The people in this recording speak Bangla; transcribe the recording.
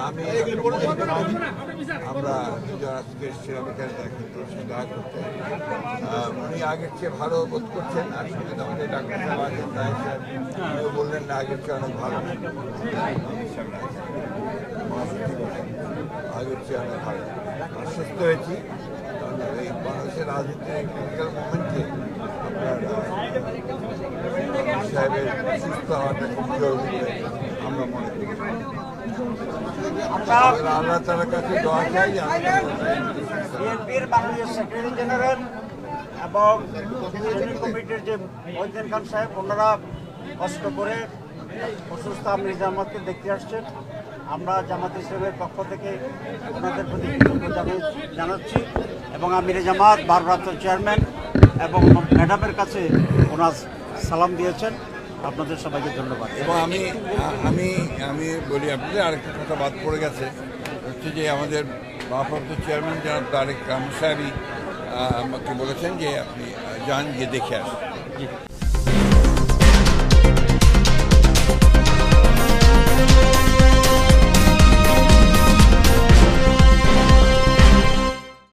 আমি আমরা দুজন আজকে এসেছিলাম এখানে দেখা করতে। উনি আগের চেয়ে ভালো বোধ করছেন, আর সঙ্গে আমাদের ডাক্তার সাহেব আছেন, তাই উনিও বললেন না আগের চেয়ে অনেক ভালো, আগের চেয়ে অনেক ভালো। আশ্বস্ত হয়েছি, কারণ এই বাংলাদেশের রাজনীতির ক্রিটিক্যাল মোমেন্টে আপনার সাহেবের সুস্থ হওয়াটা খুব জরুরি আমরা মনে করি। আল্লাহ তাআলার কাছে দোয়া চাই। বিএনপির মাননীয় সেক্রেটারি জেনারেল এবং স্ট্যান্ডিং কমিটির যে মহিউদ্দিন খান সাহেব, ওনারা কষ্ট করে অসুস্থ আমির জামাতকে দেখতে আসছেন। আমরা জামাত ইসলামের পক্ষ থেকে ওনাদের প্রতি কৃতজ্ঞতা জানাচ্ছি এবং আমির জামাত ভারপ্রাপ্ত চেয়ারম্যান এবং ম্যাডামের কাছে ওনার সালাম দিয়েছেন। আপনাদের সবাইকে ধন্যবাদ। এবং আমি আমি আমি বলি আপনাদের আরেকটা কথা বাদ পড়ে গেছে, হচ্ছে যে আমাদের ভারপ্রাপ্ত চেয়ারম্যান জনাব তারেক রহমান সাহেবই আমাকে বলেছেন যে আপনি যান, গিয়ে দেখে আসেন।